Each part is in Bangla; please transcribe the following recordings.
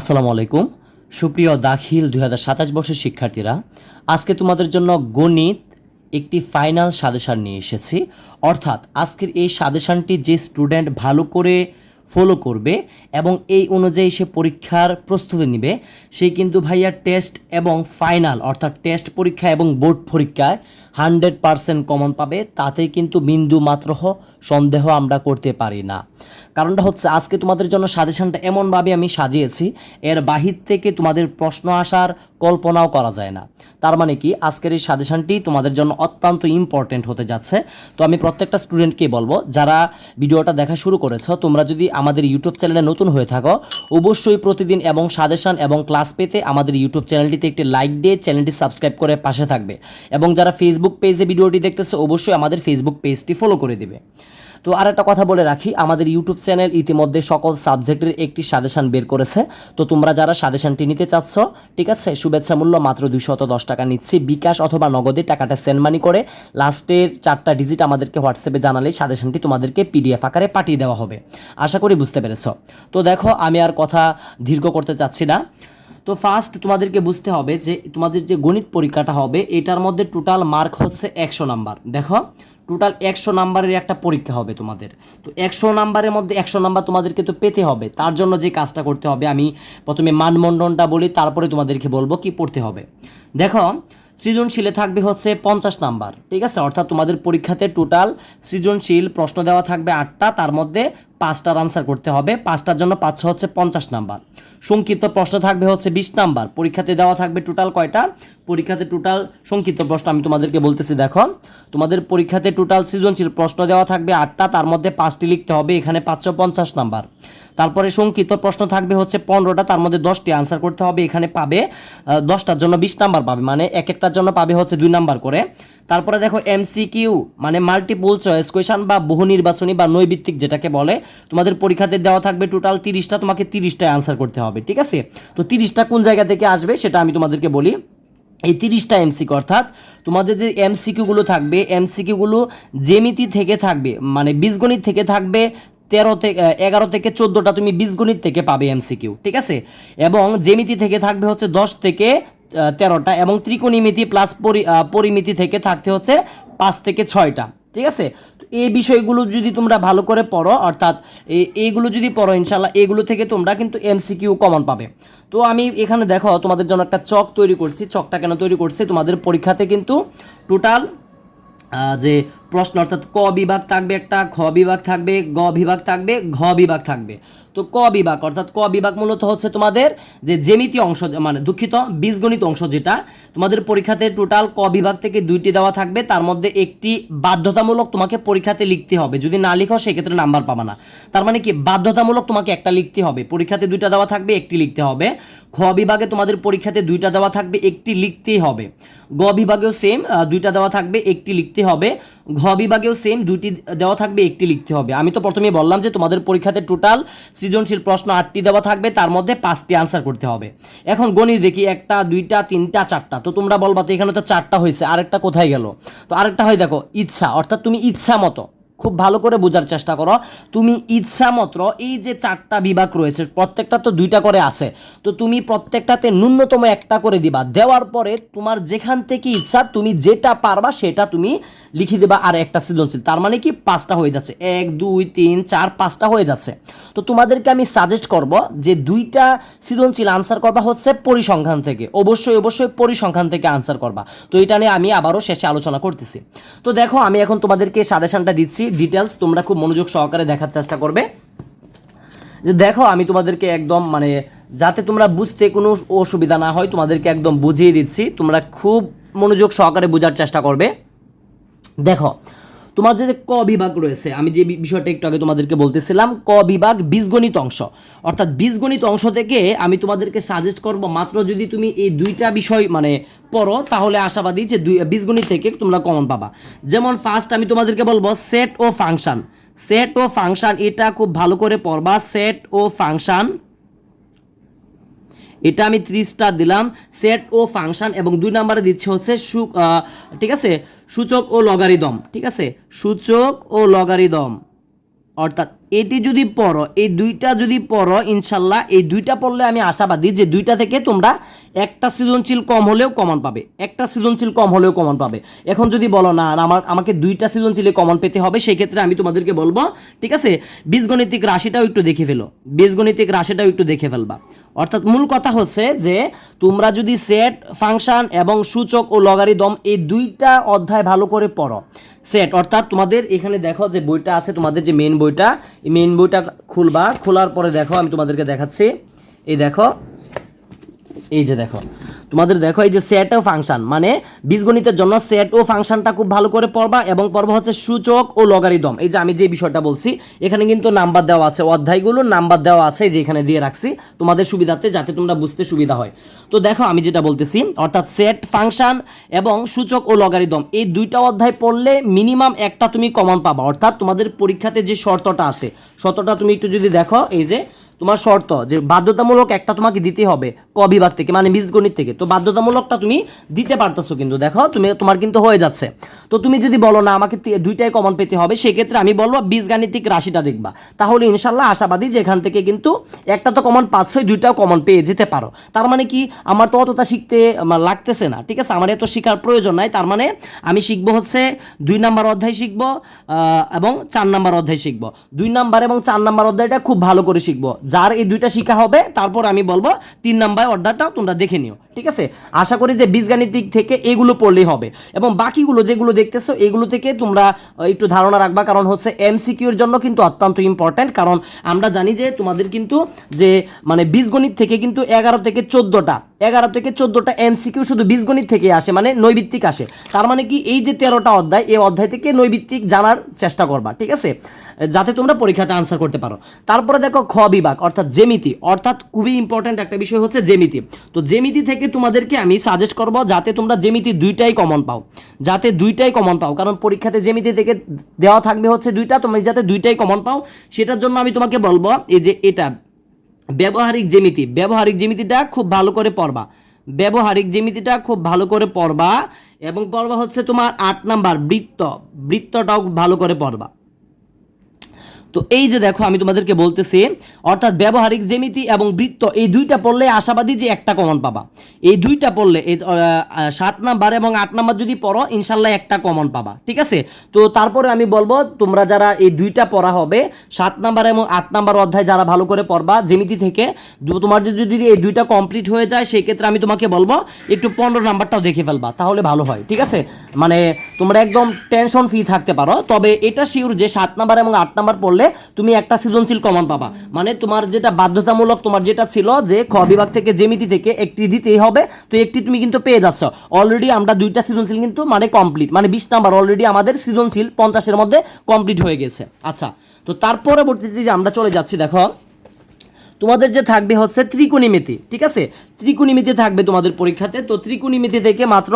আসসালামু আলাইকুম সুপ্রিয় দাখিল 2027 বর্ষের শিক্ষার্থীরা, আজকে তোমাদের জন্য গণিত একটি ফাইনাল সাজেশন নিয়ে এসেছি। অর্থাৎ আজকের এই সাজেশনটি যে স্টুডেন্ট ভালো করে ফলো করবে এবং এই অনুযায়ী সে পরীক্ষার প্রস্তুতি নেবে, সে কিন্তু ভাইয়া টেস্ট এবং ফাইনাল অর্থাৎ টেস্ট পরীক্ষা এবং বোর্ড পরীক্ষায় 100% কমন পাবে। তাতে কিন্তু বিন্দু মাত্র সন্দেহ আমরা করতে পারি না। কারণটা হচ্ছে আজকে তোমাদের জন্য সাজেশনটা এমনভাবে আমি সাজিয়েছি, এর বাহির থেকে তোমাদের প্রশ্ন আসার কল্পনাও করা যায় না। তার মানে কি, আজকের এই সাজেশনটি তোমাদের জন্য অত্যন্ত ইম্পর্টেন্ট হতে যাচ্ছে। তো আমি প্রত্যেকটা স্টুডেন্টকে বলবো, যারা ভিডিওটা দেখা শুরু করেছো, তোমরা যদি আমাদের ইউটিউব চ্যানেলে নতুন হয়ে থাকো, অবশ্যই প্রতিদিন এবং সাজেশন এবং ক্লাস পেতে আমাদের ইউটিউব চ্যানেলটিতে একটি লাইক দিয়ে চ্যানেলটি সাবস্ক্রাইব করে পাশে থাকবে। এবং যারা ফেসবুক পেজে ভিডিওটি দেখতেছে, অবশ্যই আমাদের ফেসবুক পেজটি ফলো করে দিবে। তো আর একটা কথা বলে রাখি, আমাদের ইউটিউব চ্যানেল ইতিমধ্যে সকল সাবজেক্টের একটি সাজেশন বের করেছে। তো তোমরা যারা সাজেশনটি নিতে চাচ্ছ, ঠিক আছে, শুভেচ্ছা মূল্য মাত্র 210 টাকা নিচ্ছি। বিকাশ অথবা নগদে টাকাটা সেন্ড মানি করে লাস্টের 4টা ডিজিট আমাদেরকে হোয়াটসঅ্যাপে জানালেই সাজেশনটি তোমাদেরকে পিডিএফ আকারে পাঠিয়ে দেওয়া হবে। আশা করি বুঝতে পেরেছ। তো দেখো, আমি আর কথা দীর্ঘ করতে চাচ্ছি না। তো ফার্স্ট তোমাদেরকে বুঝতে হবে যে তোমাদের যে গণিত পরীক্ষাটা হবে, এটার মধ্যে টোটাল মার্ক হচ্ছে 100 নাম্বার। দেখো, টোটাল 100 নাম্বারের একটা পরীক্ষা হবে তোমাদের। তো 100 নাম্বারের মধ্যে 100 নাম্বার তোমাদেরকে তো পেতে হবে। তার জন্য যে কাজটা করতে হবে, আমি প্রথমে মানমণ্ডনটা বলি, তারপরে তোমাদেরকে বলবো কি পড়তে হবে। দেখো, সৃজনশীলে থাকবে হচ্ছে 50 নাম্বার, ঠিক আছে। অর্থাৎ তোমাদের পরীক্ষাতে টোটাল সৃজনশীল প্রশ্ন দেওয়া থাকবে 8টা, তার মধ্যে 5টার আনসার করতে হবে। 5টার জন্য পাচ্ছ হচ্ছে 50 নাম্বার। সংক্ষিপ্ত প্রশ্ন থাকবে হচ্ছে 20 নাম্বার। পরীক্ষাতে দেওয়া থাকবে টোটাল কয়টা? পরীক্ষাতে টোটাল সংক্ষিপ্ত প্রশ্ন আমি তোমাদেরকে বলতেছি। দেখো, তোমাদের পরীক্ষাতে টোটাল সৃজনশীল প্রশ্ন দেওয়া থাকবে 8টা, তার মধ্যে 5টি লিখতে হবে, এখানে পাচ্ছ 50 নাম্বার। তারপরে সংক্ষিপ্ত প্রশ্ন থাকবে হচ্ছে 15টা, তার মধ্যে 10টি আনসার করতে হবে, এখানে পাবে 10টার জন্য 20 নাম্বার পাবে, মানে এক একটার জন্য পাবে হচ্ছে 2 নাম্বার করে। তারপরে দেখো এমসিকিউ মানে মাল্টিপল চয়েস কোয়েশন বা বহু নির্বাচনী বা নৈবিত্তিক যেটাকে বলে, তোমাদের পরীক্ষাতে দেওয়া থাকবে টোটাল 30টা, তোমাকে 30টায় আনসার করতে হবে, ঠিক আছে। তো 30টা কোন জায়গা থেকে আসবে সেটা আমি তোমাদেরকে বলি। এই 30টা এমসিকিউ, অর্থাৎ তোমাদের যে এমসিকিউগুলো থাকবে, এমসিকিউগুলো জ্যামিতি থেকে থাকবে, মানে বীজগণিত থেকে থাকবে 11 থেকে 14টা তুমি বীজগণিত থেকে পাবে এমসিকিউ, ঠিক আছে। এবং জ্যামিতি থেকে থাকবে হচ্ছে 10 থেকে 13টা, এবং ত্রিকোণমিতি প্লাস পরিমিতি থেকে থাকতে হচ্ছে 5 থেকে 6টা, ঠিক আছে। তো এই বিষয়গুলো যদি তোমরা ভালো করে পড়ো, অর্থাৎ এইগুলো যদি পড়ো, ইনশাল্লাহ এগুলো থেকে তোমরা কিন্তু এমসিকিউ কমন পাবে। তো আমি এখানে দেখো তোমাদের জন্য একটা চক তৈরি করছি। চকটা কেন তৈরি করছি? তোমাদের পরীক্ষাতে কিন্তু টোটাল যে প্রশ্ন, অর্থাৎ ক বিভাগ থাকবে একটা, খ বিভাগ থাকবে, গ বিভাগ থাকবে, ঘ বিভাগ থাকবে। তো ক বিভাগ, অর্থাৎ ক বিভাগ মূলত হচ্ছে তোমাদের যে জ্যামিতি অংশ, মানে দুঃখিত বীজগণিত অংশ, যেটা তোমাদের পরীক্ষাতে টোটাল ক বিভাগ থেকে 2টি দেওয়া থাকবে, তার মধ্যে একটি বাধ্যতামূলক তোমাকে পরীক্ষাতে লিখতে হবে। যদি না লিখো সেক্ষেত্রে নাম্বার পাবা না। তার মানে কি, বাধ্যতামূলক তোমাকে একটা লিখতে হবে। পরীক্ষাতে 2টা দেওয়া থাকবে, একটি লিখতে হবে। খ বিভাগে তোমাদের পরীক্ষাতে 2টা দেওয়া থাকবে, একটি লিখতেই হবে। গ বিভাগেও সেম 2টা দেওয়া থাকবে, একটি লিখতে হবে। ঘ বিভাগেও সেম 2টি দেওয়া থাকবে, একটি লিখতে হবে। আমি তো প্রথমেই বললাম যে তোমাদের পরীক্ষাতে টোটাল সৃজনশীল প্রশ্ন 8টি দেওয়া থাকবে, তার মধ্যে 5টি আনসার করতে হবে। এখন গণিত দেখি, 1টা 2টা 3টা 4টা। তো তোমরা বলবা তো এখানে তো 4টা হয়েছে, আরেকটা কোথায় গেল? তো আরেকটা হয় দেখো, ইচ্ছা, অর্থাৎ তুমি ইচ্ছা মতো খুব ভালো করে বোঝার চেষ্টা করো। তুমি ইচ্ছা মতো এই যে 4টা বিভাগ রয়েছে, প্রত্যেকটা তো 2টা করে আছে, তো তুমি প্রত্যেকটাতে ন্যূনতম একটা করে দিবা। দেওয়ার পরে তোমার যেখান থেকে ইচ্ছা, তুমি যেটা পারবা সেটা তুমি লিখে দেবা, আর একটা সৃজনশীল। তার মানে কি 5টা হয়ে যাচ্ছে, 1 2 3 4 5টা হয়ে যাচ্ছে। তো তোমাদেরকে আমি সাজেস্ট করব যে 2টা সৃজনশীল আনসার করবা হচ্ছে পরিসংখ্যান থেকে, অবশ্যই অবশ্যই পরিসংখ্যান থেকে আনসার করবা। তো এটা নিয়ে আমি আবারও শেষে আলোচনা করতেছি। তো দেখো, আমি এখন তোমাদেরকে সাজেশনটা দিচ্ছি, ডিটেলস তোমরা খুব মনোযোগ সহকারে দেখার চেষ্টা করবে। যে দেখো, আমি তোমাদেরকে একদম মানে যাতে তোমরা বুঝতে কোনো অসুবিধা না হয়, তোমাদেরকে একদম বুঝিয়ে দিচ্ছি, তোমরা খুব মনোযোগ সহকারে বোঝার চেষ্টা করবে। দেখো, তোমার যে ক বিভাগ রয়েছে, আমি যে বিষয়টা একটু আগে তোমাদেরকে বলতেছিলাম, ক বিভাগ বীজগণিত অংশ, অর্থাৎ বীজগণিত অংশ থেকে আমি তোমাদেরকে সাজেস্ট করব, মাত্র যদি তুমি এই 2টা বিষয় মানে পড়ো, তাহলে আশাবাদী যে বীজগণিত থেকে তোমরা কমন পাবা। যেমন ফার্স্ট আমি তোমাদেরকে বলবো সেট ও ফাংশন। সেট ও ফাংশন এটা খুব ভালো করে পড়বা। সেট ও ফাংশন, এটা আমি 30টা দিলাম, সেট ও ফাংশন। এবং 2 নম্বরে দিচ্ছে হচ্ছে ঠিক আছে, সূচক ও লগারিদম, ঠিক আছে, সূচক ও লগারিদম, অর্থাৎ এটি যদি পড়ো, এই দুইটা যদি পড়ো ইনশাল্লাহ, এই দুইটা পড়লে আমি আশাবাদী যে দুইটা থেকে তোমরা একটা সৃজনশীল কম হলেও কমন পাবে, একটা সৃজনশীল কম হলেও কমন পাবে। এখন যদি বলো না আমাকে দুইটা সৃজনশীলে কমন পেতে হবে, সেই ক্ষেত্রে আমি তোমাদেরকে বলবো ঠিক আছে বীজগণিতিক রাশিটাও একটু দেখে ফেলো, বীজগণিতিক রাশিটাও একটু দেখে ফেলবা। অর্থাৎ মূল কথা হচ্ছে যে তোমরা যদি সেট, ফাংশন এবং সূচক ও লগারিদম এই দুইটা অধ্যায় ভালো করে পড়ো, সেট অর্থাৎ তোমাদের এখানে দেখো যে বইটা আছে তোমাদের যে মেইন বইটা, এই মেইন বইটা খুলবা, খোলার পরে দেখো আমি তোমাদেরকে দেখাচ্ছি, এই দেখো, এই যে দেখো তোমাদের দেখো এই যে সেট ও ফাংশন, মানে বীজগণিতের জন্য সেট ও ফাংশনটা খুব ভালো করে পড়বা, এবং পড়বা হচ্ছে সূচক ও লগারিদম। এই যে আমি যে বিষয়টা বলছি এখানে কিন্তু নাম্বার দেওয়া আছে, অধ্যায়গুলো নাম্বার দেওয়া আছে, যে এখানে দিয়ে রাখছি তোমাদের সুবিধার্থে যাতে তোমরা বুঝতে সুবিধা হয়। তো দেখো আমি যেটা বলতেছি, অর্থাৎ সেট, ফাংশন এবং সূচক ও লগারিদম এই দুইটা অধ্যায় পড়লে মিনিমাম একটা তুমি কমন পাবা। অর্থাৎ তোমাদের পরীক্ষাতে যে শর্তটা আছে, শর্তটা তুমি একটু যদি দেখো, এই যে তোমার শর্ত যে বাধ্যতামূলক একটা তোমাকে দিতে হবে ক বিভাগ থেকে, মানে বীজগণিত থেকে, তো বাধ্যতামূলকটা তুমি দিতে পারতেছো, কিন্তু দেখো তোমার কিন্তু হয়ে যাচ্ছে। তো তুমি যদি বলো না আমাকে দুইটাই কমন পেতে হবে, সেক্ষেত্রে আমি বলবো বীজগাণিতিক রাশিটা দেখবা, তাহলে ইনশাল্লাহ আশাবাদী যে এখান থেকে কিন্তু একটা তো কমন পাচ্ছই, দুইটাও কমন পেয়ে যেতে পারো। তার মানে কি আমার তো অতটা শিখতে লাগতেছে না, ঠিক আছে, আমার এত শেখার প্রয়োজন নাই। তার মানে আমি শিখবো হচ্ছে 2 নাম্বার অধ্যায় শিখবো এবং 4 নাম্বার অধ্যায় শিখবো। 2 নাম্বার এবং 4 নাম্বার অধ্যায়টা খুব ভালো করে শিখবো, যার এই দুইটা শিখা হবে তারপর আমি বলবো 3 নাম্বার অর্ডারটাও তোমরা দেখে নিও, ঠিক আছে। আশা করি যে বীজগাণিতিক থেকে এগুলো পড়লেই হবে, এবং বাকিগুলো যেগুলো দেখতেছো এগুলো থেকে তোমরা একটু ধারণা রাখবা, কারণ হচ্ছে এমসিকিউ এর জন্য কিন্তু অত্যন্ত ইম্পর্ট্যান্ট। কারণ আমরা জানি যে তোমাদের কিন্তু যে মানে বীজগণিত থেকে কিন্তু 11 থেকে 14টা এমসিকিউ শুধু বীজগণিত থেকে আসে, মানে নৈবিত্তিক আসে। তার মানে কি এই যে 13টা অধ্যায়, এই অধ্যায় থেকে নৈবিত্তিক জানার চেষ্টা করবা, ঠিক আছে, যাতে তোমরা পরীক্ষাতে আনসার করতে পারো। তারপরে দেখো খ বিভাগ অর্থাৎ জ্যামিতি, অর্থাৎ খুবই ইম্পর্ট্যান্ট একটা বিষয় হচ্ছে জ্যামিতি। তো জ্যামিতি থেকে তোমাদেরকে আমি সাজেস্ট করব যাতে তোমরা জ্যামিতি দুইটাই কমন পাও, যাতে দুইটাই কমন পাও, কারণ পরীক্ষাতে জ্যামিতি থেকে দেওয়া থাকবে হচ্ছে দুইটা, তুমি যাতে দুইটাই কমন পাও সেটার জন্য আমি তোমাকে বলবো এই যে এটা ব্যবহারিক জ্যামিতি, ব্যবহারিক জ্যামিতিটা খুব ভালো করে পড়বা, ব্যবহারিক জ্যামিতিটা খুব ভালো করে পড়বা, এবং পড়বা হচ্ছে তোমার 8 নাম্বার বৃত্তটাও ভালো করে পড়বা। তো এই যে দেখো আমি তোমাদেরকে বলতেছি, অর্থাৎ ব্যবহারিক জ্যামিতি এবং বৃত্ত এই দুইটা পড়লে আশাবাদী যে একটা কমন পাবা, এই দুইটা পড়লে এই 7 নাম্বার এবং 8 নাম্বার যদি পড়ো ইনশাল্লাহ একটা কমন পাবা, ঠিক আছে। তো তারপরে আমি বলবো তোমরা যারা এই দুইটা পড়া হবে 7 নাম্বার এবং 8 নাম্বার অধ্যায় যারা ভালো করে পড়বা জ্যামিতি থেকে, তোমার যদি এই দুইটা কমপ্লিট হয়ে যায় সেই ক্ষেত্রে আমি তোমাকে বলবো একটু 15 নাম্বারটাও দেখে ফেলবা, তাহলে ভালো হয়, ঠিক আছে। মানে তোমরা একদম টেনশন ফ্রি থাকতে পারো। তবে এটা শিওর যে 7 নাম্বার এবং 8 নাম্বার পড়লে তুমি একটা সৃজনশীল কমন পাবা, মানে তোমার যেটা বাধ্যতামূলক তোমার যেটা ছিল যে খ বিভাগ থেকে জ্যামিতি থেকে একটি দিতেই হবে, তো একটি তুমি কিন্তু পেয়ে যাচ্ছ অলরেডি। আমরা দুইটা সৃজনশীল কিন্তু মানে কমপ্লিট, মানে 20 নাম্বার অলরেডি আমাদের সৃজনশীল 50-এর মধ্যে কমপ্লিট হয়ে গেছে। আচ্ছা, তো তার পরবর্তীতে যে আমরা চলে যাচ্ছি, দেখো তোমাদের যে থাকবে হচ্ছে ত্রিকোণমিতি, ঠিক আছে, ত্রিকোণমিতি থাকবে তোমাদের পরীক্ষাতে। তো ত্রিকোণমিতি থেকে মাত্র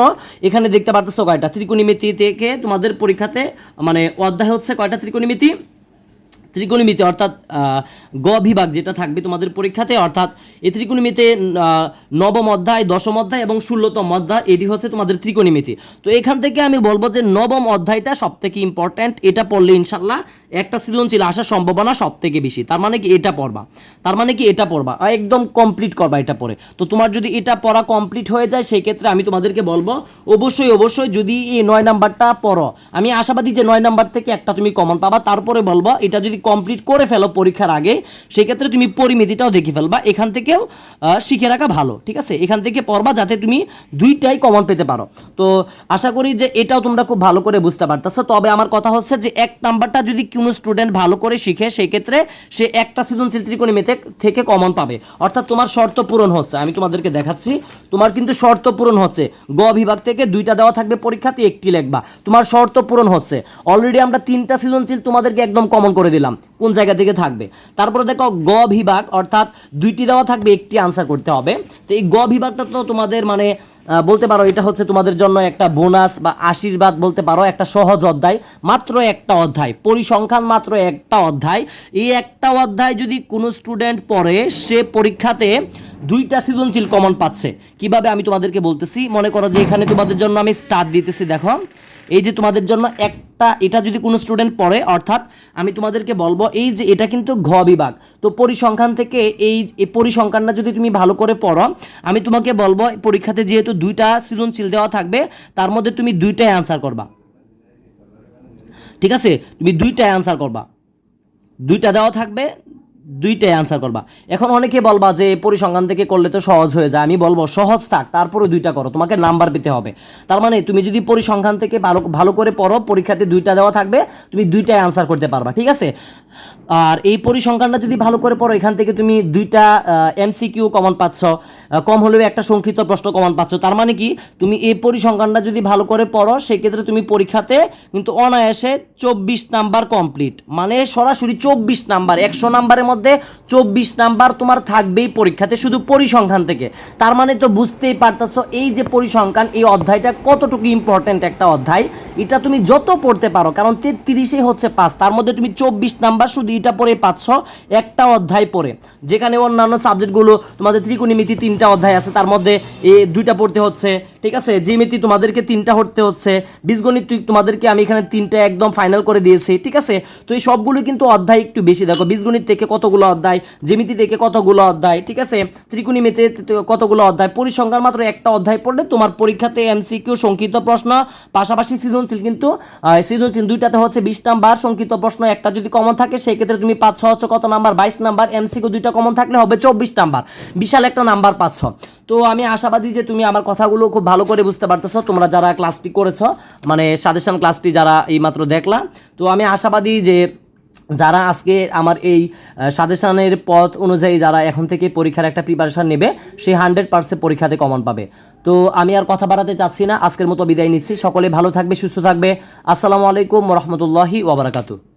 এখানে দেখতে পাচ্ছ কয়টা ত্রিকোণমিতি থেকে তোমাদের পরীক্ষাতে মানে অধ্যায় হচ্ছে কয়টা ত্রিকোণমিতি অর্থাৎ গ বিভাগ যেটা থাকবে তোমাদের পরীক্ষাতে, অর্থাৎ এই ত্রিকোণমিতি 9ম অধ্যায়, 10ম অধ্যায় এবং 16তম অধ্যায়, এটি হচ্ছে তোমাদের ত্রিকোণমিতি। তো এখান থেকে আমি বলবো যে 9ম অধ্যায়টা সব থেকে ইম্পর্ট্যান্ট, এটা পড়লে ইনশাল্লাহ একটা সৃজনশীল আসার সম্ভাবনা সব থেকে বেশি। তার মানে কি এটা পড়বা একদম কমপ্লিট করবা এটা পড়ে। তো তোমার যদি এটা পড়া কমপ্লিট হয়ে যায় সেই ক্ষেত্রে আমি তোমাদেরকে বলবো অবশ্যই যদি এই 9 নাম্বারটা পড়ো, আমি আশাবাদী যে 9 নাম্বার থেকে একটা তুমি কমন পাবা। তারপরে বলবো এটা যদি কমপ্লিট করে ফেলো পরীক্ষার আগে সেক্ষেত্রে তুমি পরিমিতিটাও দেখে ফেলবা, এখান থেকেও শিখে রাখা ভালো, ঠিক আছে, এখান থেকে পড়বা যাতে তুমি দুইটাই কমন পেতে পারো। তো আশা করি যে এটাও তোমরা খুব ভালো করে বুঝতে পারতেছো। তবে আমার কথা হচ্ছে যে 1 নাম্বারটা যদি কোনো স্টুডেন্ট ভালো করে শিখে সেই ক্ষেত্রে সে একটা সৃজনশীল ত্রিকোণমিতি থেকে কমন পাবে, অর্থাৎ তোমার শর্ত পূরণ হচ্ছে। আমি তোমাদেরকে দেখাচ্ছি, তোমার কিন্তু শর্ত পূরণ হচ্ছে, গ বিভাগ থেকে 2টা দেওয়া থাকবে পরীক্ষাতে, একটি লিখবা, তোমার শর্ত পূরণ হচ্ছে। অলরেডি আমরা 3টা সৃজনশীল তোমাদেরকে একদম কমন করে দিলাম কোন জায়গা থেকে থাকবে। তারপরে দেখো গ বিভাগ অর্থাৎ 2টি দেওয়া থাকবে, একটি আনসার করতে হবে। তো এই গ বিভাগটা তো তোমাদের মানে বলতে পারো এটা হচ্ছে তোমাদের জন্য একটা বোনাস বা আশীর্বাদ বলতে পারো, একটা সহজ অধ্যায়, মাত্র একটা অধ্যায়, পরিসংখ্যান মাত্র একটা অধ্যায়। এই একটা অধ্যায় যদি কোনো স্টুডেন্ট পড়ে সে পরীক্ষাতে 2টা সৃজনশীল কমন পাচ্ছে। কিভাবে আমি তোমাদেরকে বলতেছি, মনে করো যে এখানে তোমাদের জন্য আমি স্টার দিতেছি, দেখো এই যে তোমাদের জন্য একটা, এটা যদি কোনো স্টুডেন্ট পড়ে, অর্থাৎ আমি তোমাদেরকে বলবো এই যে এটা কিন্তু ঘ বিভাগ, তো পরিসংখ্যান থেকে এই পরিসংখ্যানটা যদি তুমি ভালো করে পড়ো, আমি তোমাকে বলবো পরীক্ষাতে যেহেতু 2টা সৃজনশীল দেওয়া থাকবে, তার মধ্যে তুমি 2টাই অ্যান্সার করবা, ঠিক আছে? তুমি 2টাই অ্যান্সার করবা, 2টা দেওয়া থাকবে, 2টাই অ্যান্সার করবা। এখন অনেকে বলবা যে পরিসংখ্যান থেকে করলে তো সহজ হয়ে যায়, আমি বলবো সহজ থাক, তারপরে 2টা করো, তোমাকে নাম্বার পেতে হবে। তার মানে তুমি যদি পরিসংখ্যান থেকে ভালো ভালো করে পড়ো, পরীক্ষাতে 2টা দেওয়া থাকবে, তুমি 2টাই অ্যান্সার করতে পারবা, ঠিক আছে? আর এই পরিসংখ্যানটা যদি ভালো করে পড়ো, এখান থেকে তুমি 2টা এমসিকিউ কমন পাচ্ছ, কম হলেও একটা সংক্ষিপ্ত প্রশ্ন কমন পাচ্ছ। তার মানে কি, তুমি এই পরিসংখ্যানটা যদি ভালো করে পড়ো, সেক্ষেত্রে তুমি পরীক্ষাতে কিন্তু অনায়াসে 24 নাম্বার কমপ্লিট, মানে সরাসরি 24 নাম্বার, 100 নাম্বারের মধ্যে 24 নাম্বার তোমার থাকবেই পরীক্ষাতে, শুধু পরিসংখ্যান থেকে। তার মানে তো বুঝতেই পারতেছো এই যে পরিসংখ্যান, এই অধ্যায়টা কতটুকু ইম্পর্টেন্ট একটা অধ্যায়। এটা তুমি যত পড়তে পারো, কারণ 33-এ হচ্ছে 5, তার মধ্যে তুমি 24 নাম্বার শুধু এটা পড়ে পাচ্ছ একটা অধ্যায় পড়ে, যেখানে অন্যান্য সাবজেক্টগুলো তোমাদের ত্রিকোণমিতি 3টা অধ্যায় আছে, তার মধ্যে 2টা পড়তে হচ্ছে, ঠিক আছে? জ্যামিতি তোমাদেরকে 3টা পড়তে হচ্ছে, বীজগণিত তোমাদেরকে আমি এখানে 3টা একদম ফাইনাল করে দিয়েছি, ঠিক আছে? তো এই সবগুলো কিন্তু অধ্যায় একটু বেশি, দেখো বীজগণিত থেকে কতগুলো অধ্যায়, জ্যামিতি থেকে কতগুলো অধ্যায়, ঠিক আছে? ত্রিকোণমিতি কতগুলো অধ্যায়, পরিসংখ্যান মাত্র একটা অধ্যায় পড়লে তোমার পরীক্ষাতে এমসিকিউ সংক্ষিপ্ত প্রশ্ন, পাশাপাশি সৃজনশীল, কিন্তু সৃজনশীল 2টাতে হচ্ছে 20 নাম্বার, সংক্ষিপ্ত প্রশ্ন একটা যদি কমন থাকে, সেক্ষেত্রে তুমি 5 হচ্ছে কত নাম্বার, 22 নাম্বার, এমসিকিউ 2টা কমন থাকলে হবে 24 নাম্বার, বিশাল একটা নাম্বার পাচ্ছ। তো আমি আশাবাদী যে তুমি আমার কথাগুলো খুব ভালো করে বুঝতে পারতেছো, তোমরা যারা ক্লাসটি করেছো, মানে সাজেশন ক্লাসটি যারা এইমাত্র দেখলা, তো আমি আশাবাদী যে যারা আজকে আমার এই সাজেশনের পথ অনুযায়ী যারা এখন থেকে পরীক্ষার একটা প্রিপারেশন নেবে, সে 100% পরীক্ষাতে কমন পাবে। তো আমি আর কথা বাড়াতে চাচ্ছি না, আজকের মতো বিদায় নিচ্ছি। সকলে ভালো থাকবে, সুস্থ থাকবে। আসসালামু আলাইকুম ওয়া রাহমাতুল্লাহি ওয়া বারাকাতুহু।